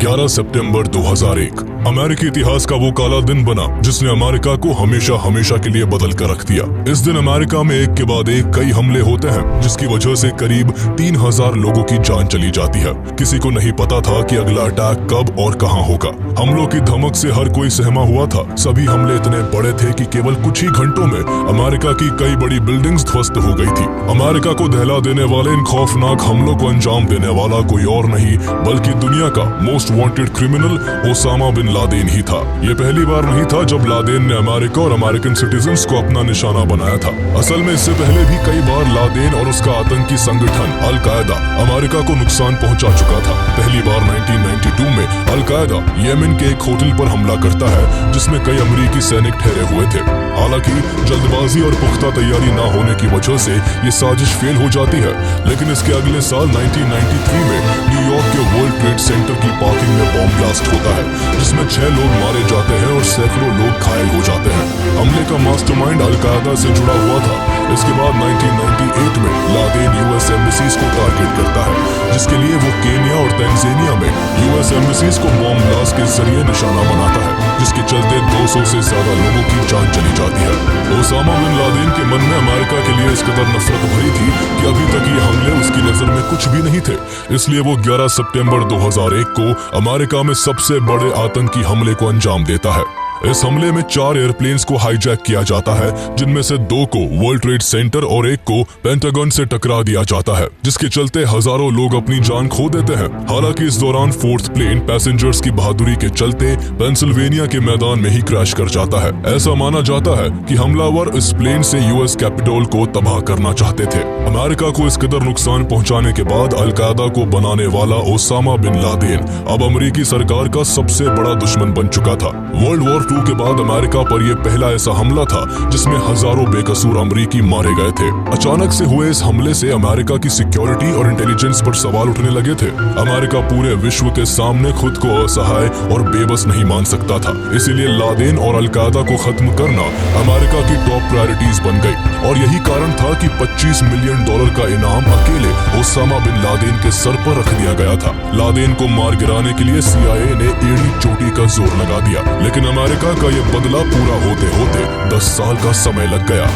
11 सितंबर 2001 अमेरिकी इतिहास का वो काला दिन बना जिसने अमेरिका को हमेशा हमेशा के लिए बदल कर रख दिया। इस दिन अमेरिका में एक के बाद एक कई हमले होते हैं जिसकी वजह से करीब 3000 लोगों की जान चली जाती है। किसी को नहीं पता था कि अगला अटैक कब और कहां होगा। हमलों की धमक से हर कोई सहमा हुआ था। सभी हमले इतने बड़े थे कि केवल कुछ ही घंटों में अमेरिका की कई बड़ी बिल्डिंग्स ध्वस्त हो गई थी। अमेरिका को दहला देने वाले इन खौफनाक हमलों को अंजाम देने वाला कोई और नहीं बल्कि दुनिया का most wanted criminal Osama bin Laden ही था। ये पहली बार नहीं था जब लादेन ने अमेरिका और अमेरिकन सिटीजन्स को अपना निशाना बनाया था। असल में इससे पहले भी कई बार लादेन और उसका आतंकी संगठन अल कायदा अमेरिका को नुकसान पहुंचा चुका था। पहली बार 1992 में अल कायदा येमेन के एक होटल पर हमला करता है जिसमें कई अमेरिकी सैनिक ठहरे हुए थे। हालांकि जल्दबाजी और पुख्ता तैयारी न होने की वजह से ये साजिश फेल हो जाती है, लेकिन इसके अगले साल 1993 में न्यूयॉर्क के वर्ल्ड ट्रेड सेंटर की पार्किंग में बॉम्ब ब्लास्ट होता है जिसमें 6 लोग मारे जाते हैं और सैकड़ों लोग घायल हो जाते हैं। हमले का मास्टरमाइंड अल कायदा से जुड़ा हुआ था। इसके बाद 1998 में लादेन यूएस एम्बेसीज को टारगेट करता है जिसके लिए वो केन्या और तंजानिया में यूएस एम्बेसीज को बॉम्ब ब्लास्ट के जरिए निशाना बनाता है, जिसके चलते 200 से ज्यादा लोगों की जान चली जाती है। ओसामा बिन लादेन के मन में अमेरिका के लिए इस कदर नफरत भरी थी कि अभी तक ये हमले उसकी नजर में कुछ भी नहीं थे। इसलिए वो 11 सितंबर 2001 को अमेरिका में सबसे बड़े आतंकी हमले को अंजाम देता है। इस हमले में 4 एयरप्लेन्स को हाईजैक किया जाता है, जिनमें से 2 को वर्ल्ड ट्रेड सेंटर और 1 को पेंटागन से टकरा दिया जाता है, जिसके चलते हजारों लोग अपनी जान खो देते हैं। हालांकि इस दौरान 4th प्लेन पैसेंजर्स की बहादुरी के चलते पेंसिल्वेनिया के मैदान में ही क्रैश कर जाता है। ऐसा माना जाता है कि हमलावर इस प्लेन से यूएस कैपिटल को तबाह करना चाहते थे। अमेरिका को इस कदर नुकसान पहुंचाने के बाद अल कायदा को बनाने वाला ओसामा बिन लादेन अब अमेरिकी सरकार का सबसे बड़ा दुश्मन बन चुका था। वर्ल्ड वॉर के बाद अमेरिका पर यह पहला ऐसा हमला था जिसमें हजारों बेकसूर अमेरिकी मारे गए थे। अचानक से हुए इस हमले से अमेरिका की सिक्योरिटी और इंटेलिजेंस पर सवाल उठने लगे थे। अमेरिका पूरे विश्व के सामने खुद को असहाय और बेबस नहीं मान सकता था। इसीलिए लादेन और अल कायदा को खत्म करना अमेरिका की टॉप प्रायोरिटीज बन गई और यही कारण था कि $25 मिलियन का इनाम अकेले ओसामा बिन लादेन के सर पर रख दिया गया था। लादेन को मार गिराने के लिए CIA ने एड़ी चोटी का जोर लगा दिया, लेकिन अमेरिका का ये बदला पूरा होते होते 10 साल का समय लग गया।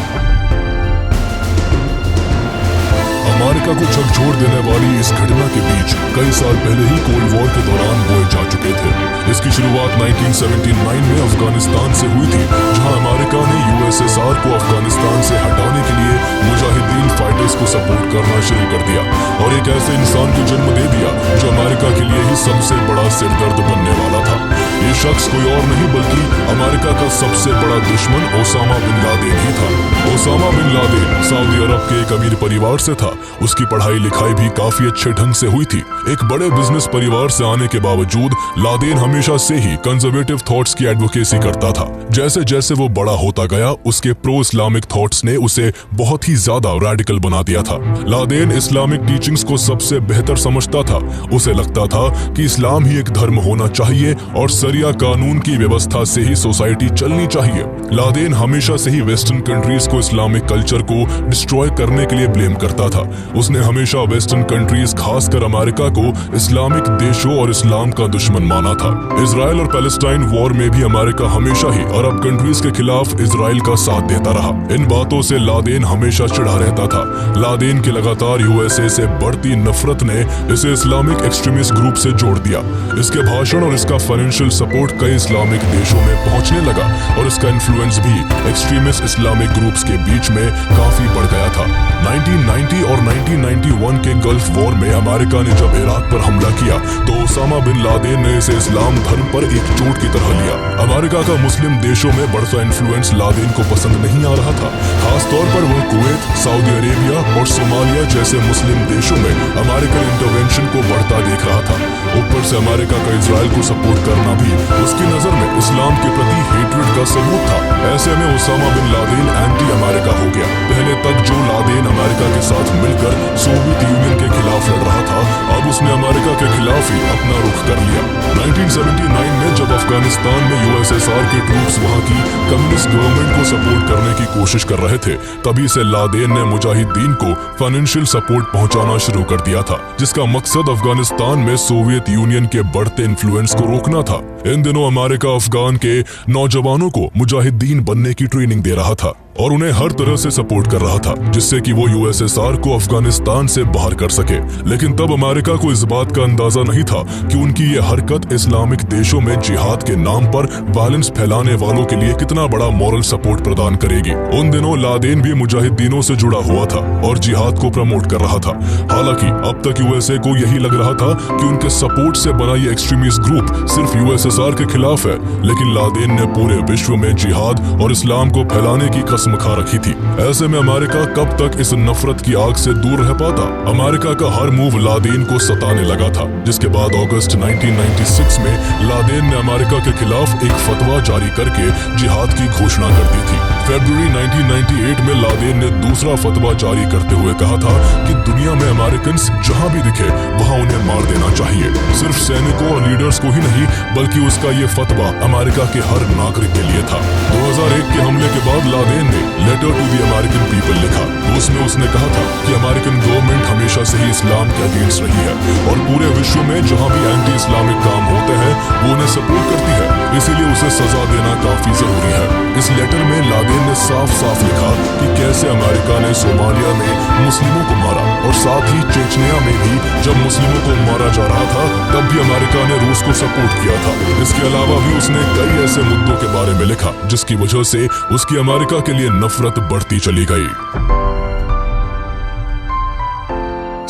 अमेरिका को झकझोर देने वाली इस घटना के बीच कई साल पहले ही कोल्ड वॉर के दौरान बोए जा चुके थे। इसकी शुरुआत 1979 में अफगानिस्तान से हुई थी, जहां अमेरिका ने USSR को अफगानिस्तान से हटाने के लिए मुजाहिदीन फाइटर्स को सपोर्ट करना शुरू कर दिया और एक ऐसे इंसान को जन्म दे दिया जो अमेरिका के लिए ही सबसे बड़ा सिरदर्द बनने वाला था। ये शख्स कोई और नहीं बल्कि अमेरिका का सबसे बड़ा दुश्मन ओसामा बिन लादेन ही था। ओसामा बिन लादेन सऊदी अरब के एक अमीर परिवार से था। उसकी पढ़ाई लिखाई भी काफी अच्छे ढंग से हुई थी। एक बड़े बिजनेस परिवार से आने के बावजूद लादेन हमेशा से ही कंजर्वेटिव थॉट्स की एडवोकेसी करता था। जैसे जैसे वो बड़ा होता गया उसके प्रो इस्लामिक थॉट्स ने उसे बहुत ही ज्यादा रेडिकल बना दिया था। लादेन इस्लामिक टीचिंग्स को सबसे बेहतर समझता था। उसे लगता था कि इस्लाम ही एक धर्म होना चाहिए और शरिया कानून की व्यवस्था से ही सोसाइटी चलनी चाहिए। लादेन हमेशा से ही वेस्टर्न कंट्रीज को इस्लामिक कल्चर को डिस्ट्रॉय करने के लिए ब्लेम करता था। उसने हमेशा वेस्टर्न कंट्रीज खासकर अमेरिका को इस्लामिक देशों और इस्लाम का दुश्मन माना था। इजराइल और पैलेस्टाइन वॉर में भी अमेरिका हमेशा ही अरब कंट्रीज के खिलाफ इजराइल का साथ देता रहा। इन बातों से लादेन हमेशा चिढ़ा रहता था। लादेन की लगातार USA से बढ़ती नफरत ने इसे इस्लामिक एक्सट्रीमिस्ट ग्रुप से जोड़ दिया। इसके भाषण और इसका फाइनेंशियल सपोर्ट कई इस्लामिक देशों में पहुंचने लगा और इसका इन्फ्लुएंस भी एक्सट्रीमिस्ट इस्लामिक ग्रुप्स के बीच में काफी बढ़ गया था। 1990 और 1991 के गल्फ वॉर में अमेरिका ने जब इराक पर हमला किया तो ओसामा बिन लादेन ने इसे इस्लाम धर्म पर एक चोट की तरह लिया। अमेरिका का मुस्लिम देशों में बढ़ता इन्फ्लुएंस लादेन को पसंद नहीं आ रहा था। खास तौर पर वह कुवैत, सऊदी अरेबिया और सोमालिया जैसे मुस्लिम देशों में अमेरिकन इंटरवेंशन को बढ़ता देख रहा था। ऊपर से अमेरिका का इजराइल को सपोर्ट करना भी उसकी नजर में इस्लाम के प्रति हेट्रेड का सबूत था। ऐसे में Osama bin Laden anti America हो गया। पहले तक जो लादेन अमेरिका के साथ मिलकर सोवियत यूनियन के खिलाफ लड़ रहा था, अब उसने अमेरिका के खिलाफ ही अपना रुख कर लिया। 1979 में जब अफगानिस्तान में यूएसएसआर के ट्रूप्स वहां की कम्युनिस्ट गवर्नमेंट को सपोर्ट करने की कोशिश कर रहे थे, तभी से लादेन ने मुजाहिदीन को फाइनेंशियल सपोर्ट पहुंचाना शुरू कर दिया था, जिसका मकसद अफगानिस्तान में सोवियत यूनियन के बढ़ते इन्फ्लुएंस को रोकना था। इन दिनों अमेरिका अफगान के नौजवानों को मुजाहिदीन बनने की ट्रेनिंग दे रहा था और उन्हें हर तरह से सपोर्ट कर रहा था, जिससे कि वो यूएसएसआर को अफगानिस्तान से बाहर कर सके। लेकिन तब अमेरिका को इस बात का अंदाजा नहीं था कि उनकी ये हरकत इस्लामिक देशों में जिहाद के नाम पर वायलेंस फैलाने वालों के लिए कितना बड़ा मॉरल सपोर्ट प्रदान करेगी। उन दिनों लादेन भी मुजाहिदीनों से जुड़ा हुआ था और जिहाद को प्रमोट कर रहा था। हालांकि अब तक यूएसए को यही लग रहा था कि उनके सपोर्ट से बना ये एक्सट्रीमिस्ट ग्रुप सिर्फ यूएसएसआर के खिलाफ है, लेकिन लादेन ने पूरे विश्व में जिहाद और इस्लाम को फैलाने की कसम खा रखी थी। ऐसे में अमेरिका कब तक इस नफरत की आग से दूर रह पाता? अमेरिका का हर मूव लादेन को सताने लगा था, जिसके बाद अगस्त 1996 में लादेन ने अमेरिका के खिलाफ एक फतवा जारी करके जिहाद की घोषणा कर दी थी। फरवरी 1998 में लादेन ने दूसरा फतवा जारी करते हुए कहा था कि दुनिया में अमेरिकन जहां भी दिखे वहां उन्हें मार देना चाहिए। सिर्फ सैनिकों और लीडर्स को ही नहीं, बल्कि उसका ये फतवा अमेरिका के हर नागरिक के लिए था। 2001 के हमले के बाद लादेन ने letter to the American people लिखा, तो उसमें उसने कहा था कि अमेरिकन गवर्नमेंट हमेशा से ही इस्लाम के अगेंस्ट रही है और पूरे विश्व में जहां भी एंटी इस्लामिक काम होते हैं वो उन्हें सपोर्ट करती है, इसीलिए उसे सजा देना काफी जरूरी है। इस लेटर में लादेन ने साफ साफ लिखा कि कैसे अमेरिका ने सोमालिया में मुस्लिमों को मारा और साथ ही चेचनिया में भी जब मुस्लिमों को मारा जा रहा था तब भी अमेरिका ने रूस को सपोर्ट किया था। इसके अलावा भी उसने कई ऐसे मुद्दों के बारे में लिखा जिसकी वजह से उसकी अमेरिका के लिए नफरत बढ़ती चली गई।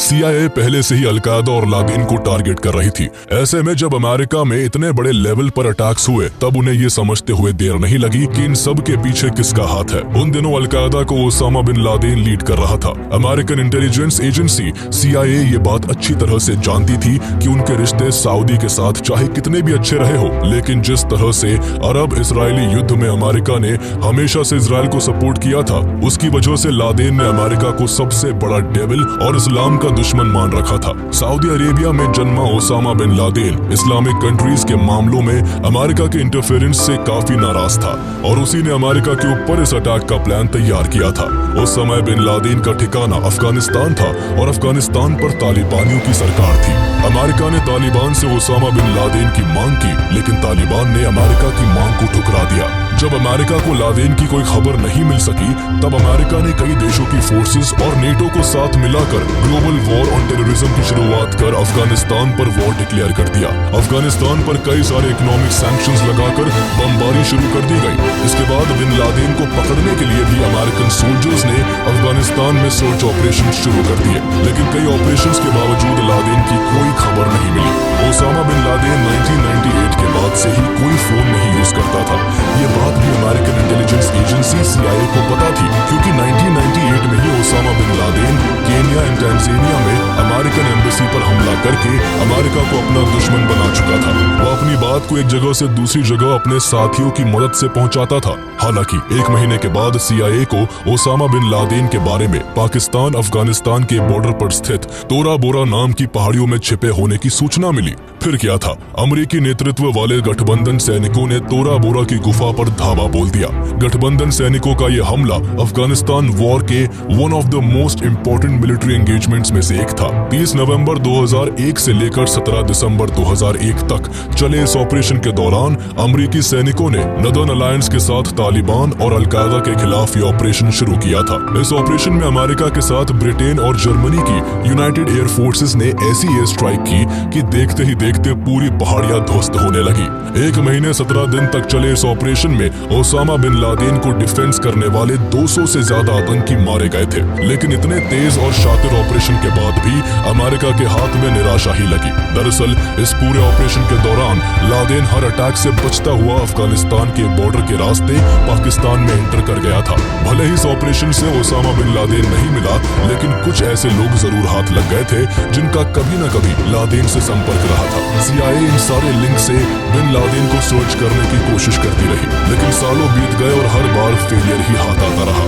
CIA पहले से ही अलकायदा और लादेन को टारगेट कर रही थी। ऐसे में जब अमेरिका में इतने बड़े लेवल पर अटैक्स हुए तब उन्हें ये समझते हुए देर नहीं लगी कि इन सब के पीछे किसका हाथ है। उन दिनों अलकायदा को ओसामा बिन लादेन लीड कर रहा था। अमेरिकन इंटेलिजेंस एजेंसी CIA ये बात अच्छी तरह से जानती थी कि उनके रिश्ते सऊदी के साथ चाहे कितने भी अच्छे रहे हो, लेकिन जिस तरह से अरब इजरायली युद्ध में अमेरिका ने हमेशा से इजराइल को सपोर्ट किया था, उसकी वजह से लादेन ने अमेरिका को सबसे बड़ा डेविल और इस्लाम का दुश्मन मान रखा था। सऊदी अरेबिया में जन्मा Osama bin Laden Islamic countries के मामलों में अमेरिका के इंटरफेरेंस से काफी नाराज था और उसी ने अमेरिका के ऊपर इस अटैक का प्लान तैयार किया था। उस समय बिन लादेन का ठिकाना अफगानिस्तान था और अफगानिस्तान पर तालिबानियों की सरकार थी। अमेरिका ने तालिबान से ओसामा बिन लादेन की मांग की, लेकिन तालिबान ने अमेरिका की मांग को ठुकरा दिया। जब अमेरिका को लादेन की कोई खबर नहीं मिल सकी तब अमेरिका ने कई देशों की फोर्सेस और नेटो को साथ मिलाकर ग्लोबल वॉर ऑन टेररिज्म की शुरुआत कर अफगानिस्तान पर वॉर डिक्लेयर कर दिया। अफगानिस्तान पर कई सारे इकोनॉमिक सैंक्शंस लगाकर बमबारी शुरू कर दी गई। इसके बाद बिन लादेन को पकड़ने के लिए भी अमेरिकन सोल्जर्स ने अफगानिस्तान में सर्च ऑपरेशन शुरू कर दिए, लेकिन कई ऑपरेशंस के बावजूद लादेन की कोई खबर नहीं मिली। ओसामा बिन लादेन 1998 के बाद से ही कोई फोन नहीं यूज करता था। ये बात भी अमेरिकन इंटेलिजेंस एजेंसी CIA को पता थी, क्योंकि 1998 में ही Osama bin Laden Kenya and Tanzania में अमेरिकन एम्बेसी पर हमला करके अमेरिका को अपना दुश्मन बना चुका था। वो अपनी बात को एक जगह से दूसरी जगह अपने साथियों की मदद से पहुंचाता था। हालांकि एक महीने के बाद CIA को ओसामा बिन लादेन के बारे में पाकिस्तान अफगानिस्तान के बॉर्डर पर स्थित तोरा बोरा नाम की पहाड़ियों में छिपे होने की सूचना मिली। फिर क्या था, अमेरिकी नेतृत्व वाले गठबंधन सैनिकों ने तोरा बोरा की गुफा पर धावा बोल दिया। गठबंधन सैनिकों का यह हमला अफगानिस्तान वॉर के one of the most important military engagements में से एक था। 30 नवंबर 2001 से लेकर 17 दिसंबर 2001 तक चले इस ऑपरेशन के दौरान अमेरिकी सैनिकों ने नदर्न अलायंस के साथ तालिबान और अलकायदा के खिलाफ ये ऑपरेशन शुरू किया था। इस ऑपरेशन में अमेरिका के साथ ब्रिटेन और जर्मनी की यूनाइटेड एयर फोर्सेस ने ऐसी एयर स्ट्राइक की कि देखते ही देखते पूरी पहाड़ियां ध्वस्त होने लगी। 1 महीने 17 दिन तक चले इस ऑपरेशन में ओसामा बिन लादेन को डिफेंस करने वाले 200 से ज्यादा आतंकी मारे गए थे। लेकिन इतने तेज और शातिर ऑपरेशन के बाद भी अमेरिका के हाथ में निराशा ही लगी। दरअसल इस पूरे ऑपरेशन के दौरान लादेन हर अटैक से बचता हुआ अफगानिस्तान के बॉर्डर के रास्ते पाकिस्तान में एंटर कर गया था। भले ही इस ऑपरेशन से ओसामा बिन लादेन नहीं मिला, लेकिन कुछ ऐसे लोग जरूर हाथ लग गए थे जिनका कभी न कभी लादेन से संपर्क रहा था। CIA इन सारे लिंक से बिन लादेन को सर्च करने की कोशिश करती रही, लेकिन सालों बीत गए और हर बार फेलियर ही हाथ आता रहा।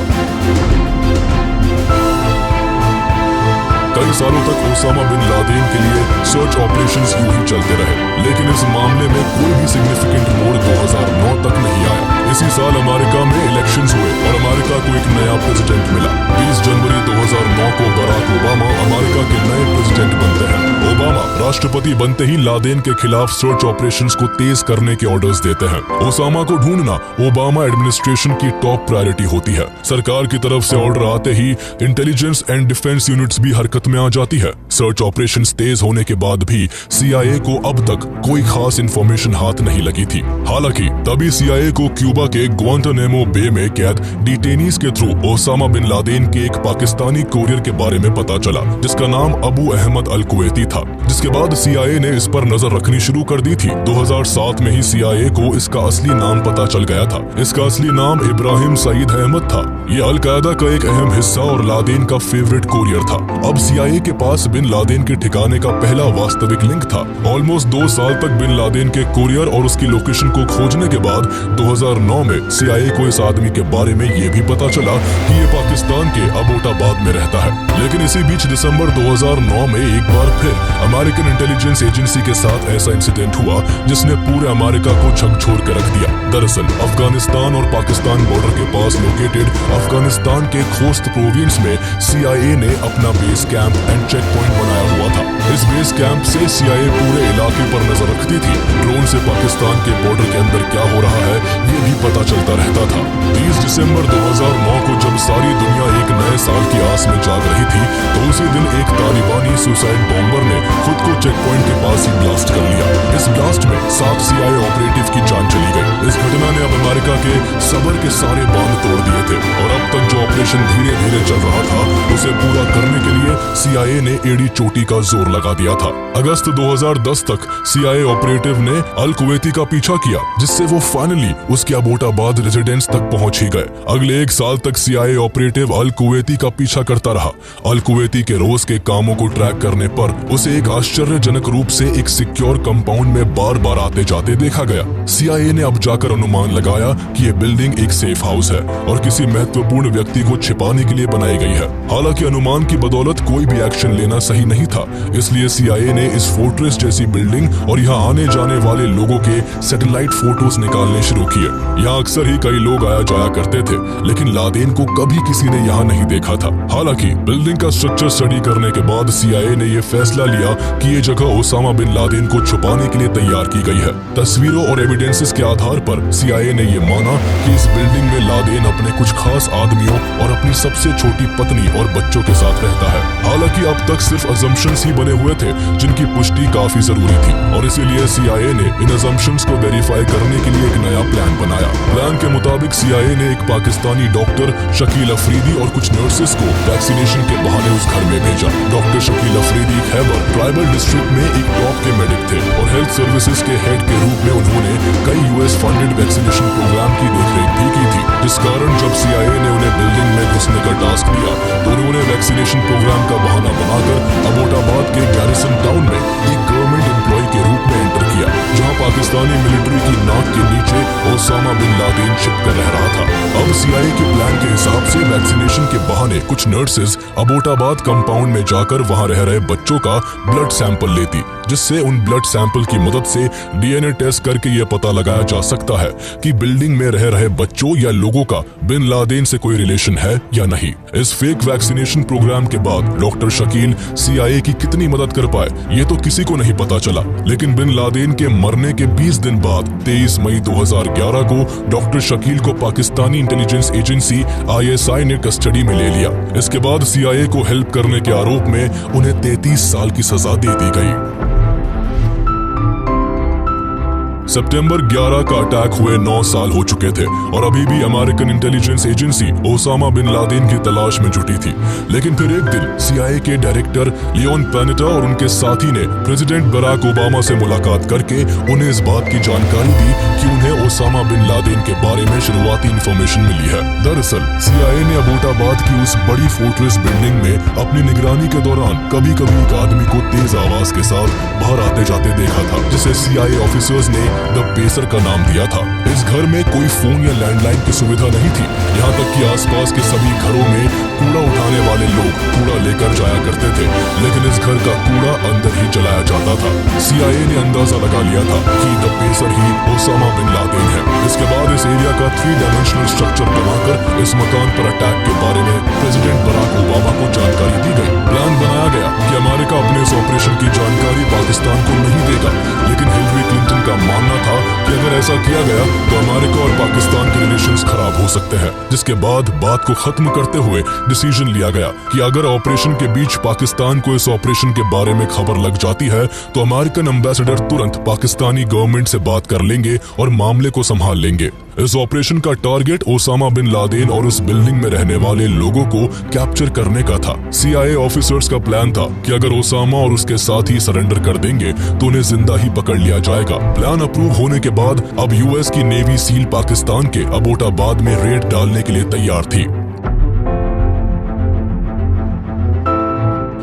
कई सालों तक ओसामा बिन लादेन के लिए सर्च ऑपरेशंस यूं ही चलते रहे, लेकिन इस मामले में कोई भी सिग्निफिकेंट मोड़ 2009 तक नहीं आया। इसी साल अमेरिका में इलेक्शंस हुए और अमेरिका को एक नया प्रेसिडेंट मिला। 20 जनवरी 2009 को बराक ओबामा अमेरिका के नए प्रेसिडेंट बनते हैं। ओबामा राष्ट्रपति बनते ही लादेन के खिलाफ सर्च ऑपरेशंस को तेज करने के ऑर्डर्स देते हैं। ओसामा को ढूंढना ओबामा एडमिनिस्ट्रेशन की टॉप प्रायोरिटी होती है। सरकार की तरफ से ऑर्डर आते ही इंटेलिजेंस एंड डिफेंस यूनिट्स भी हरकत में आ जाती है। सर्च ऑपरेशंस तेज होने के बाद भी CIA को अब तक कोई खास इंफॉर्मेशन हाथ नहीं लगी थी। हालांकि तभी CIA को क्यूबा के ग्वांटानामो बे में कैद डिटेनीज के थ्रू ओसामा बिन लादेन के एक पाकिस्तानी कोरियर के बारे में पता चला, जिसका नाम अबू अहमद अल कुवैती था। जिसके बाद CIA ने इस पर नजर रखनी शुरू कर दी थी। 2007 में ही CIA को इसका असली नाम पता चल गया था। इसका असली नाम इब्राहिम सईद अहमद था। ये अल कायदा का एक अहम हिस्सा और लादेन का फेवरेट कोरियर था। अब CIA के पास बिन लादेन के ठिकाने का पहला वास्तविक लिंक था। ऑलमोस्ट 2 साल तक बिन लादेन के कोरियर और उसकी लोकेशन को खोजने के बाद 2009 में CIA को इस आदमी के बारे में ये भी पता चला कि ये पाकिस्तान के अबोटाबाद में रहता है। लेकिन इसी बीच दिसंबर 2009 में एक बार फिर अमेरिकन इंटेलिजेंस एजेंसी के साथ ऐसा इंसिडेंट हुआ जिसने पूरे अमेरिका को झकझोर के रख दिया। दरअसल अफगानिस्तान और पाकिस्तान बॉर्डर के पास लोकेटेड अफगानिस्तान के खोस्त प्रोविंस में CIA ने अपना base camp and check point बनाया हुआ था। इस बेस कैंप से CIA पूरे इलाके पर नजर रखती थी। ड्रोन से पाकिस्तान के बॉर्डर के अंदर क्या हो रहा है ये भी पता चलता रहता था। 30 दिसंबर 2009 को जब सारी दुनिया एक नए साल की आस में जाग रही थी, तो उसी दिन एक तालिबानी सुसाइड बॉम्बर ने खुद को चेक पॉइंट के पास ही ब्लास्ट कर लिया। इस ब्लास्ट में 7 CIA ऑपरेटिव की जान चली गई। इस घटना ने अब अमेरिका के सबर के सारे बांध तोड़ दिए थे और अब तक जो ऑपरेशन धीरे धीरे चल रहा था उसे पूरा करने के लिए CIA ने एड़ी चोटी का जोर लगा दिया था। अगस्त 2010 तक CIA ऑपरेटिव ने अल कुवैती का पीछा किया, जिससे वो फाइनली उसके अबोटाबाद रेजिडेंस तक पहुंच ही गए। अगले 1 साल तक CIA ऑपरेटिव अल कुवैती का पीछा करता रहा। अल कुवैती के रोज के कामों को ट्रैक करने पर उसे एक आश्चर्यजनक रूप से एक सिक्योर कंपाउंड में बार बार आते जाते देखा गया। CIA ने अब जाकर अनुमान लगाया कि ये बिल्डिंग एक सेफ हाउस है और किसी महत्वपूर्ण व्यक्ति को छिपाने के लिए बनाई गई है। हालांकि अनुमान की बदौलत कोई भी एक्शन लेना सही नहीं था, इसलिए CIA ने इस फोर्ट्रेस जैसी बिल्डिंग और यहाँ आने जाने वाले लोगों के सैटेलाइट फोटोज निकालने शुरू किए। यहाँ अक्सर ही कई लोग आया जाया करते थे, लेकिन लादेन को कभी किसी ने यहाँ नहीं देखा था। हालांकि बिल्डिंग का स्ट्रक्चर स्टडी करने के बाद CIA ने यह फैसला लिया कि ये जगह ओसामा बिन लादेन को छुपाने के लिए तैयार की गई है। तस्वीरों और एविडेंसेस के आधार पर CIA ने यह माना कि इस बिल्डिंग में लादेन अपने कुछ खास आदमियों और अपनी सबसे छोटी पत्नी और बच्चों के साथ रहता है। हालांकि अब तक सिर्फ अजम्पशंस ही बने हुए थे, जिनकी पुष्टि काफी जरूरी थी और इसीलिए CIA ने इन अजम्पशंस को वेरीफाई करने के लिए एक नया प्लान बनाया। प्लान के मुताबिक CIA ने एक पाकिस्तानी डॉक्टर शकील अफरीदी और कुछ नर्सेस को वैक्सीनेशन के बहाने उस घर में भेजा। Doctor Shakeel Afridi Khyber tribal district में एक टॉप के मेडिक थे और हेल्थ सर्विसेज के हेड के रूप में उन्होंने कई US फंडेड वैक्सीनेशन प्रोग्राम की देखरेख भी की थी, जिस कारण जब CIA ने उन्हें बिल्डिंग में घुसने का टास्क दिया तो उन्होंने वैक्सीनेशन प्रोग्राम का बहाना बनाकर अबोटाबाद के गैरिसन टाउन में एक गवर्नमेंट एम्प्लॉय के रूप में एंटर किया, जहां पाकिस्तानी मिलिट्री की नाक के नीचे ओसामा बिन लादेन छिप कर रह रहा था। अब CIA के प्लान के हिसाब से वैक्सीनेशन के बहाने कुछ नर्सेज अबोटाबाद कंपाउंड में जाकर वहां रह रहे बच्चों का ब्लड सैंपल लेती, जिससे उन ब्लड सैंपल की मदद से DNA टेस्ट करके यह पता लगाया जा सकता है कि बिल्डिंग में रह रहे बच्चों या लोगों का बिन लादेन से कोई रिलेशन है या नहीं। इस फेक वैक्सीनेशन प्रोग्राम के बाद डॉक्टर शकील CIA की कितनी मदद कर पाए ये तो किसी को नहीं पता चला, लेकिन बिन लादेन के मरने के 20 दिन बाद 23 मई 2011 को डॉक्टर शकील को पाकिस्तानी इंटेलिजेंस एजेंसी ISI ने कस्टडी में ले लिया। इसके बाद CIA को हेल्प करने के आरोप में उन्हें 33 साल की सजा दे दी गई। सितंबर 11 का अटैक हुए 9 साल हो चुके थे और अभी भी American intelligence agency Osama bin Laden की तलाश में जुटी थी। लेकिन फिर एक दिन CIA के डायरेक्टर लियोन पैनेटा और उनके साथी ने प्रेसिडेंट बराक ओबामा से मुलाकात करके उन्हें इस बात की जानकारी दी कि उन्हें ओसामा बिन लादेन के बारे में शुरुआती इंफॉर्मेशन मिली है। दरअसल CIA ने अबोटाबाद की उस बड़ी फोर्ट्रेस बिल्डिंग में अपनी निगरानी के दौरान कभी कभी एक आदमी को तेज आवाज के साथ बाहर आते जाते देखा था, जिसे CIA ऑफिसर्स ने द पेसर का नाम दिया था। इस घर में कोई फोन या लैंडलाइन की सुविधा नहीं थी, यहाँ तक कि आसपास के सभी घरों में कूड़ा उठाने वाले लोग कूड़ा लेकर जाया करते थे, लेकिन इस घर का कूड़ा अंदर ही जलाया जाता था। CIA ने अंदाजा लगा लिया था कि द पेसर ही ओसामा बिन लादेन है। इसके बाद इस एरिया का 3 डायमेंशनल स्ट्रक्चर बनाकर इस मकान पर अटैक के बारे में प्रेसिडेंट बराक ओबामा को जानकारी दी गई। प्लान बनाया गया कि अमेरिका अपने इस ऑपरेशन की जानकारी पाकिस्तान को नहीं देगा, लेकिन हिलरी क्लिंटन का मानना था कि अगर ऐसा किया गया तो अमेरिका और पाकिस्तान के रिलेशंस खराब हो सकते हैं। जिसके बाद बात को खत्म करते हुए डिसीजन लिया गया कि अगर ऑपरेशन के बीच पाकिस्तान को इस ऑपरेशन के बारे में खबर लग जाती है तो अमेरिकन एम्बेसडर तुरंत पाकिस्तानी गवर्नमेंट से बात कर लेंगे और मामले को संभाल लेंगे। इस ऑपरेशन का टारगेट ओसामा बिन लादेन और उस बिल्डिंग में रहने वाले लोगों को कैप्चर करने का था। CIA ऑफिसर्स का प्लान था कि अगर ओसामा और उसके साथी सरेंडर कर देंगे तो उन्हें जिंदा ही पकड़ लिया जाएगा। प्लान अप्रूव होने के बाद अब US की नेवी सील पाकिस्तान के अबोटाबाद में रेड डालने के लिए तैयार थी।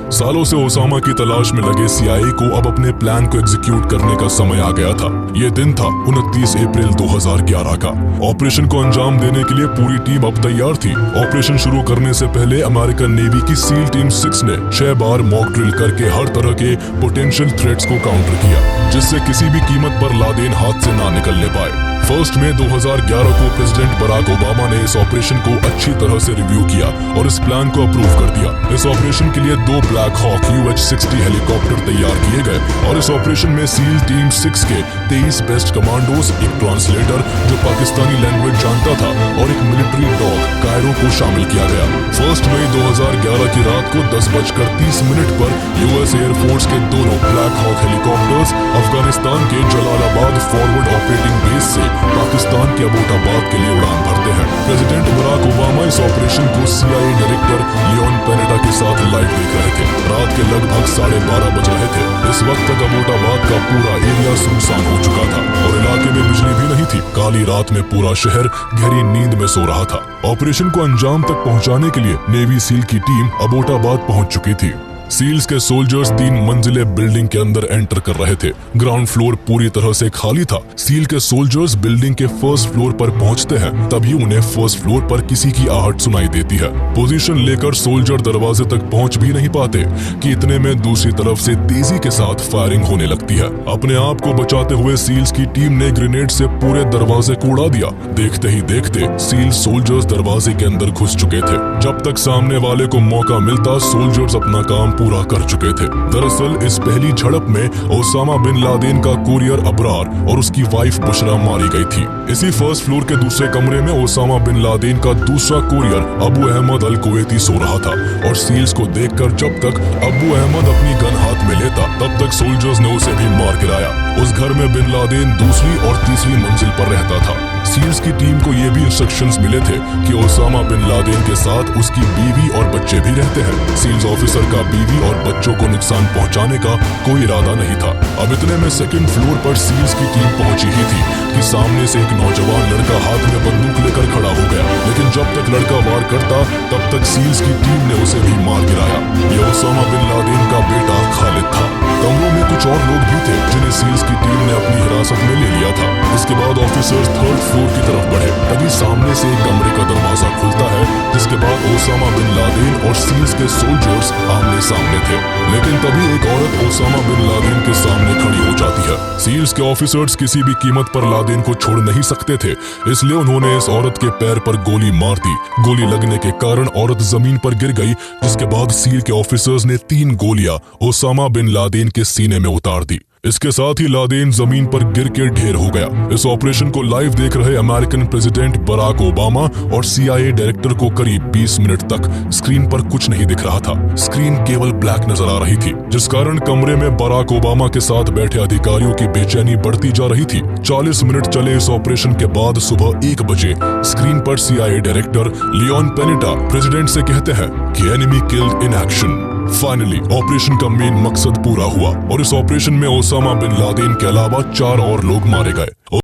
सालों से ओसामा की तलाश में लगे CIA को अब अपने प्लान को एग्जीक्यूट करने का समय आ गया था। ये दिन था 29 अप्रैल 2011 का। ऑपरेशन को अंजाम देने के लिए पूरी टीम अब तैयार थी। ऑपरेशन शुरू करने से पहले अमेरिकन नेवी की सील टीम 6 ने 6 बार मॉक ड्रिल करके हर तरह के पोटेंशियल थ्रेट्स को काउंटर किया, जिससे किसी भी कीमत पर लादेन हाथ से ना निकलने पाए। 1 मई 2011 को प्रेसिडेंट बराक ओबामा ने इस ऑपरेशन को अच्छी तरह से रिव्यू किया और इस प्लान को अप्रूव कर दिया। इस ऑपरेशन के लिए 2 ब्लैक हॉक UH-60 हेलीकॉप्टर तैयार किए गए और इस ऑपरेशन में सील टीम 6 के 23 बेस्ट कमांडोज, एक ट्रांसलेटर जो पाकिस्तानी लैंग्वेज जानता था और एक मिलिट्री डॉग कायरो को शामिल किया गया। 1 मई 2011 की रात को 10:30 पर US एयरफोर्स के दोनों ब्लैक हॉक हेलीकॉप्टर्स अफगानिस्तान के जलालाबाद फॉरवर्ड ऑपरेटिंग बेस से पाकिस्तान के अबोटाबाद के लिए उड़ान भरते हैं। प्रेसिडेंट बराक ओबामा इस ऑपरेशन को CIA डायरेक्टर लियोन पेनेटा के साथ लाइव देख रहे थे। रात के लगभग 12:30 बज रहे थे। इस वक्त तक अबोटाबाद का पूरा एरिया सुनसान हो चुका था और इलाके में बिजली भी नहीं थी। काली रात में पूरा शहर गहरी नींद में सो रहा था। ऑपरेशन को अंजाम तक पहुंचाने के लिए नेवी सील की टीम अबोटाबाद पहुंच चुकी थी। सील्स के सोल्जर्स 3 मंजिले बिल्डिंग के अंदर एंटर कर रहे थे। ग्राउंड फ्लोर पूरी तरह से खाली था। सील के सोल्जर्स बिल्डिंग के फर्स्ट फ्लोर पर पहुंचते हैं, तभी उन्हें फर्स्ट फ्लोर पर किसी की आहट सुनाई देती है। पोजीशन लेकर सोल्जर दरवाजे तक पहुंच भी नहीं पाते कि इतने में दूसरी तरफ से तेजी के साथ फायरिंग होने लगती है। अपने आप को बचाते हुए सील्स की टीम ने ग्रेनेड से पूरे दरवाजे को उड़ा दिया। देखते ही देखते सील सोल्जर्स दरवाजे के अंदर घुस चुके थे। जब तक सामने वाले को मौका मिलता सोल्जर्स अपना काम पूरा कर चुके थे। दरअसल इस पहली झड़प में ओसामा बिन लादेन का कोरियर अबरार और उसकी वाइफ बुशरा मारी गई थी। इसी फर्स्ट फ्लोर के दूसरे कमरे में ओसामा बिन लादेन का दूसरा कोरियर अबू अहमद अल कुवैती सो रहा था और सील्स को देखकर जब तक अबू अहमद अपनी गन हाथ में लेता तब तक सोल्जर्स ने उसे भी मार गिराया। उस घर में बिन लादेन दूसरी और तीसरी मंजिल पर रहता था। सील्स की टीम को ये भी इंस्ट्रक्शंस मिले थे कि ओसामा बिन लादेन के साथ उसकी बीवी और बच्चे भी रहते हैं। सील्स ऑफिसर का बीवी और बच्चों को नुकसान पहुंचाने का कोई इरादा नहीं था। अब इतने में सेकंड फ्लोर पर सील्स की टीम पहुंची ही थी कि सामने से एक नौजवान लड़का हाथ में बंदूक लेकर खड़ा हो गया, लेकिन जब तक लड़का वार करता तब तक सील्स की टीम ने उसे भी मार गिराया। ये ओसामा बिन लादेन का बेटा खालिद था। कमरों में कुछ और लोग भी थे जिन्हें सील्स की टीम ने अपनी हिरासत में ले लिया था। इसके बाद ऑफिसर्स 3rd फ्लोर की तरफ बढ़े, तभी सामने से एक कमरे का दरवाजा खुलता है, जिसके बाद ओसामा बिन लादेन और सील्स के सोल्जर्स आमने सामने थे। लेकिन तभी एक औरत ओसामा बिन लादेन के सामने खड़ी हो जाती है। सील्स के ऑफिसर्स किसी भी कीमत पर लादेन को छोड़ नहीं सकते थे, इसलिए उन्होंने इस औरत के पैर पर गोली मार दी। गोली लगने के कारण औरत जमीन पर गिर गई, जिसके बाद सील के ऑफिसर्स ने 3 गोलियां ओसामा बिन लादेन के सीने में उतार दी। इसके साथ ही लादेन जमीन पर गिर के ढेर हो गया। इस ऑपरेशन को लाइव देख रहे अमेरिकन प्रेसिडेंट बराक ओबामा और CIA डायरेक्टर को करीब 20 मिनट तक स्क्रीन पर कुछ नहीं दिख रहा था। स्क्रीन केवल ब्लैक नजर आ रही थी, जिस कारण कमरे में बराक ओबामा के साथ बैठे अधिकारियों की बेचैनी बढ़ती जा रही थी। 40 मिनट चले इस ऑपरेशन के बाद सुबह 1 बजे स्क्रीन पर CIA director Leon Panetta president से कहते हैं कि enemy killed in action. Finally operation का मेन मकसद पूरा हुआ और इस ऑपरेशन में ओसामा बिन लादेन के अलावा 4 और लोग मारे गए।